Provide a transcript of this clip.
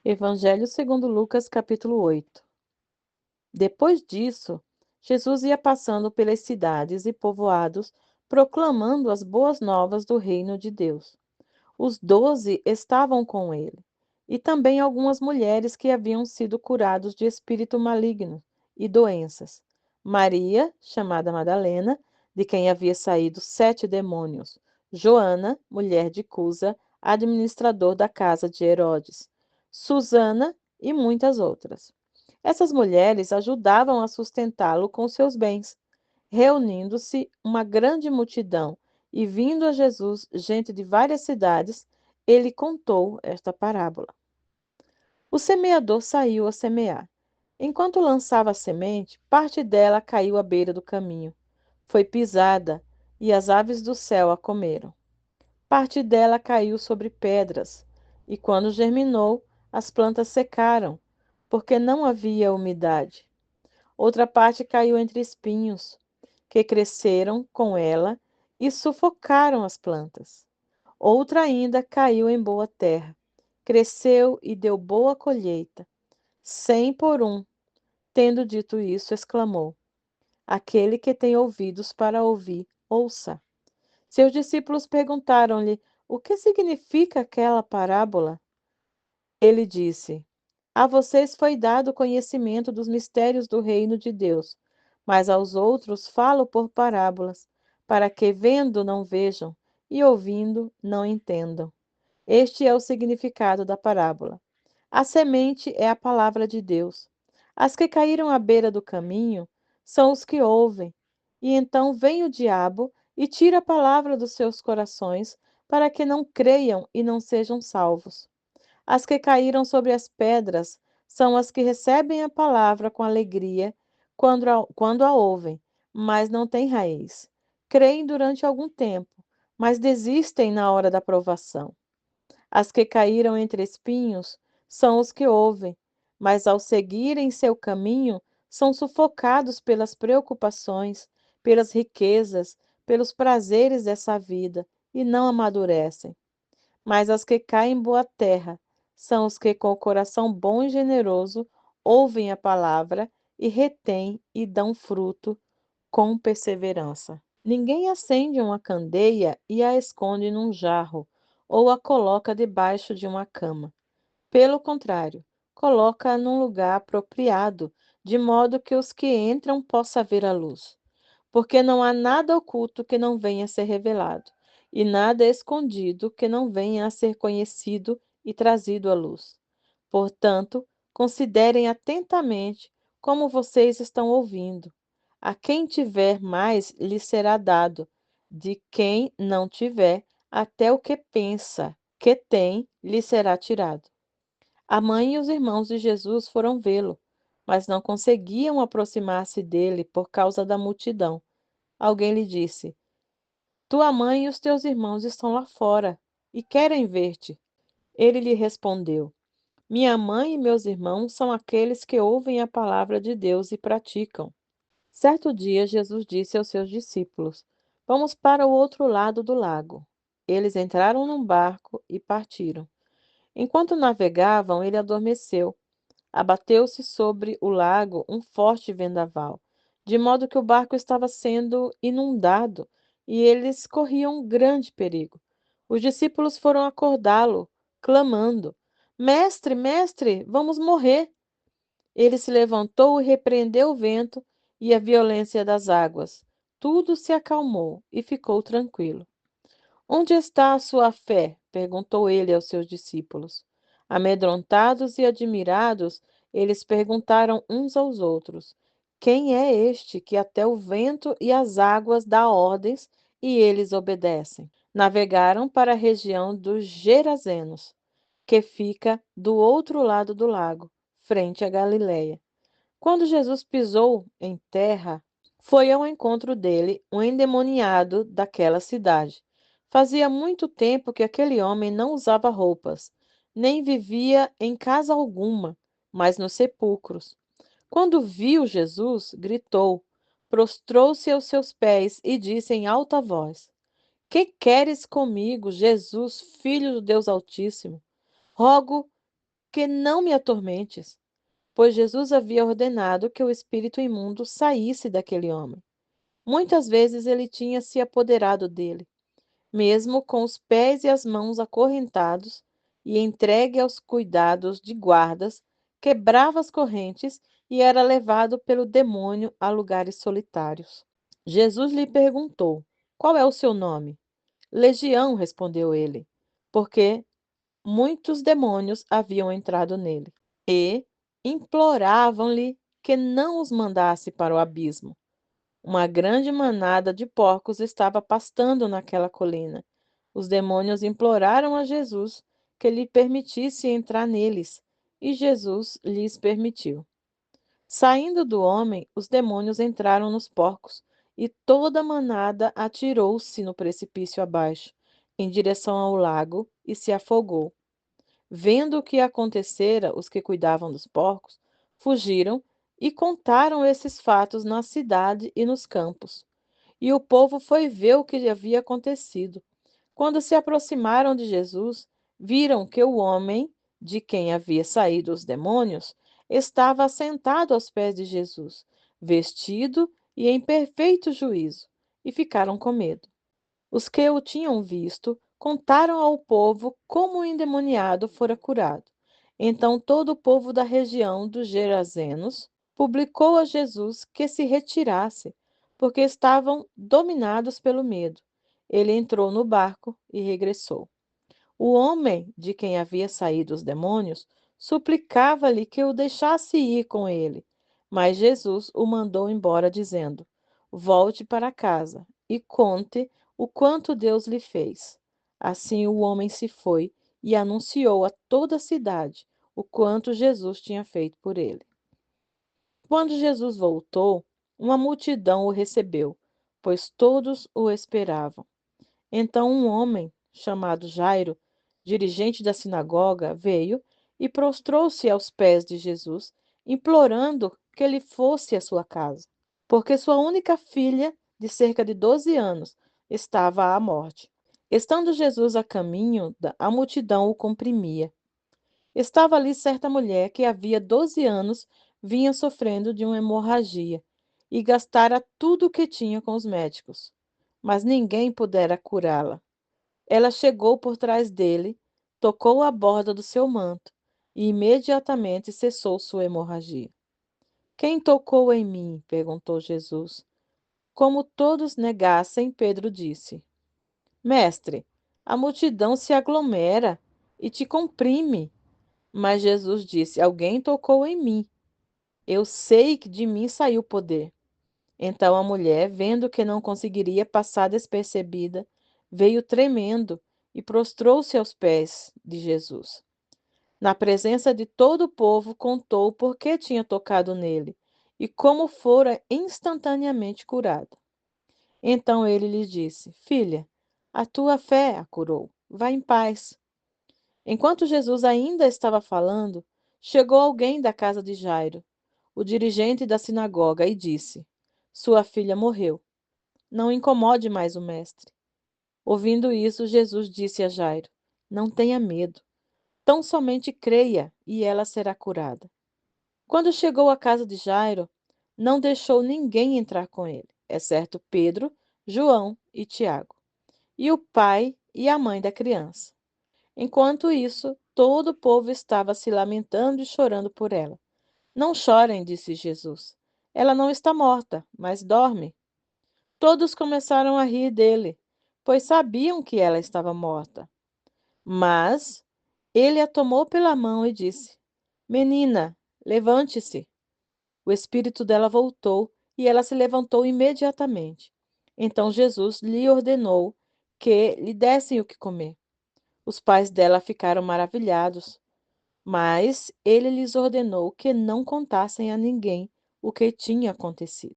Evangelho segundo Lucas, capítulo 8. Depois disso, Jesus ia passando pelas cidades e povoados, proclamando as boas novas do reino de Deus. Os 12 estavam com ele, e também algumas mulheres que haviam sido curados de espírito maligno e doenças. Maria, chamada Madalena, de quem havia saído 7 demônios. Joana, mulher de Cusa, administrador da casa de Herodes. Susana e muitas outras. Essas mulheres ajudavam a sustentá-lo com seus bens. Reunindo-se uma grande multidão e vindo a Jesus gente de várias cidades, ele contou esta parábola. O semeador saiu a semear. Enquanto lançava a semente, parte dela caiu à beira do caminho. Foi pisada e as aves do céu a comeram. Parte dela caiu sobre pedras, e quando germinou, as plantas secaram, porque não havia umidade. Outra parte caiu entre espinhos, que cresceram com ela e sufocaram as plantas. Outra ainda caiu em boa terra, cresceu e deu boa colheita, 100 por 1. Tendo dito isso, exclamou: Aquele que tem ouvidos para ouvir, ouça. Seus discípulos perguntaram-lhe o que significa aquela parábola. Ele disse: A vocês foi dado conhecimento dos mistérios do reino de Deus, mas aos outros falo por parábolas, para que vendo não vejam e ouvindo não entendam. Este é o significado da parábola. A semente é a palavra de Deus. As que caíram à beira do caminho são os que ouvem, e então vem o diabo e tira a palavra dos seus corações, para que não creiam e não sejam salvos. As que caíram sobre as pedras são as que recebem a palavra com alegria quando a ouvem, mas não têm raiz. Creem durante algum tempo, mas desistem na hora da provação. As que caíram entre espinhos são os que ouvem, mas ao seguirem seu caminho, são sufocados pelas preocupações, pelas riquezas, pelos prazeres dessa vida e não amadurecem. Mas as que caem em boa terra são os que, com o coração bom e generoso, ouvem a palavra e retêm e dão fruto com perseverança. Ninguém acende uma candeia e a esconde num jarro, ou a coloca debaixo de uma cama. Pelo contrário, coloca-a num lugar apropriado, de modo que os que entram possam ver a luz. Porque não há nada oculto que não venha a ser revelado, e nada escondido que não venha a ser conhecido e trazido à luz. Portanto, considerem atentamente como vocês estão ouvindo. A quem tiver mais lhe será dado, de quem não tiver, até o que pensa que tem lhe será tirado. A mãe e os irmãos de Jesus foram vê-lo, mas não conseguiam aproximar-se dele por causa da multidão. Alguém lhe disse: Tua mãe e os teus irmãos estão lá fora e querem ver-te. Ele lhe respondeu: Minha mãe e meus irmãos são aqueles que ouvem a palavra de Deus e praticam. Certo dia, Jesus disse aos seus discípulos: Vamos para o outro lado do lago. Eles entraram num barco e partiram. Enquanto navegavam, ele adormeceu. Abateu-se sobre o lago um forte vendaval, de modo que o barco estava sendo inundado e eles corriam grande perigo. Os discípulos foram acordá-lo, clamando: Mestre, mestre, vamos morrer! Ele se levantou e repreendeu o vento e a violência das águas. Tudo se acalmou e ficou tranquilo. Onde está a sua fé? Perguntou ele aos seus discípulos. Amedrontados e admirados, eles perguntaram uns aos outros: Quem é este que até o vento e as águas dá ordens e eles obedecem? Navegaram para a região dos Gerazenos, que fica do outro lado do lago, frente a Galiléia. Quando Jesus pisou em terra, foi ao encontro dele um endemoniado daquela cidade. Fazia muito tempo que aquele homem não usava roupas, nem vivia em casa alguma, mas nos sepulcros. Quando viu Jesus, gritou, prostrou-se aos seus pés e disse em alta voz: Que queres comigo, Jesus, filho do Deus Altíssimo? Rogo que não me atormentes, pois Jesus havia ordenado que o espírito imundo saísse daquele homem. Muitas vezes ele tinha se apoderado dele, mesmo com os pés e as mãos acorrentados e entregue aos cuidados de guardas, quebrava as correntes e era levado pelo demônio a lugares solitários. Jesus lhe perguntou: Qual é o seu nome? Legião, respondeu ele, porque muitos demônios haviam entrado nele. E imploravam-lhe que não os mandasse para o abismo. Uma grande manada de porcos estava pastando naquela colina. Os demônios imploraram a Jesus que lhe permitisse entrar neles, e Jesus lhes permitiu. Saindo do homem, os demônios entraram nos porcos, e toda a manada atirou-se no precipício abaixo, em direção ao lago, e se afogou. Vendo o que acontecera, os que cuidavam dos porcos fugiram e contaram esses fatos na cidade e nos campos. E o povo foi ver o que havia acontecido. Quando se aproximaram de Jesus, viram que o homem, de quem havia saído os demônios, estava sentado aos pés de Jesus, vestido e em perfeito juízo, e ficaram com medo. Os que o tinham visto contaram ao povo como o endemoniado fora curado. Então todo o povo da região dos Gerazenos publicou a Jesus que se retirasse, porque estavam dominados pelo medo. Ele entrou no barco e regressou. O homem de quem havia saído os demônios suplicava-lhe que o deixasse ir com ele, mas Jesus o mandou embora, dizendo: Volte para casa e conte o quanto Deus lhe fez. Assim o homem se foi e anunciou a toda a cidade o quanto Jesus tinha feito por ele. Quando Jesus voltou, uma multidão o recebeu, pois todos o esperavam. Então um homem, chamado Jairo, dirigente da sinagoga, veio e prostrou-se aos pés de Jesus, implorando que ele fosse à sua casa, porque sua única filha, de cerca de 12 anos, estava à morte. Estando Jesus a caminho, a multidão o comprimia. Estava ali certa mulher que havia 12 anos vinha sofrendo de uma hemorragia e gastara tudo o que tinha com os médicos, mas ninguém pudera curá-la. Ela chegou por trás dele, tocou a borda do seu manto e imediatamente cessou sua hemorragia. Quem tocou em mim? Perguntou Jesus. Como todos negassem, Pedro disse: Mestre, a multidão se aglomera e te comprime. Mas Jesus disse: Alguém tocou em mim. Eu sei que de mim saiu poder. Então a mulher, vendo que não conseguiria passar despercebida, veio tremendo e prostrou-se aos pés de Jesus. Na presença de todo o povo, contou por que tinha tocado nele e como fora instantaneamente curada. Então ele lhe disse: Filha, a tua fé a curou. Vá em paz. Enquanto Jesus ainda estava falando, chegou alguém da casa de Jairo, o dirigente da sinagoga, e disse: Sua filha morreu. Não incomode mais o mestre. Ouvindo isso, Jesus disse a Jairo: Não tenha medo. Tão somente creia e ela será curada. Quando chegou à casa de Jairo, não deixou ninguém entrar com ele, exceto Pedro, João e Tiago, e o pai e a mãe da criança. Enquanto isso, todo o povo estava se lamentando e chorando por ela. Não chorem, disse Jesus. Ela não está morta, mas dorme. Todos começaram a rir dele, pois sabiam que ela estava morta. Mas ele a tomou pela mão e disse: Menina, levante-se. O espírito dela voltou e ela se levantou imediatamente. Então Jesus lhe ordenou que lhe dessem o que comer. Os pais dela ficaram maravilhados, mas ele lhes ordenou que não contassem a ninguém o que tinha acontecido.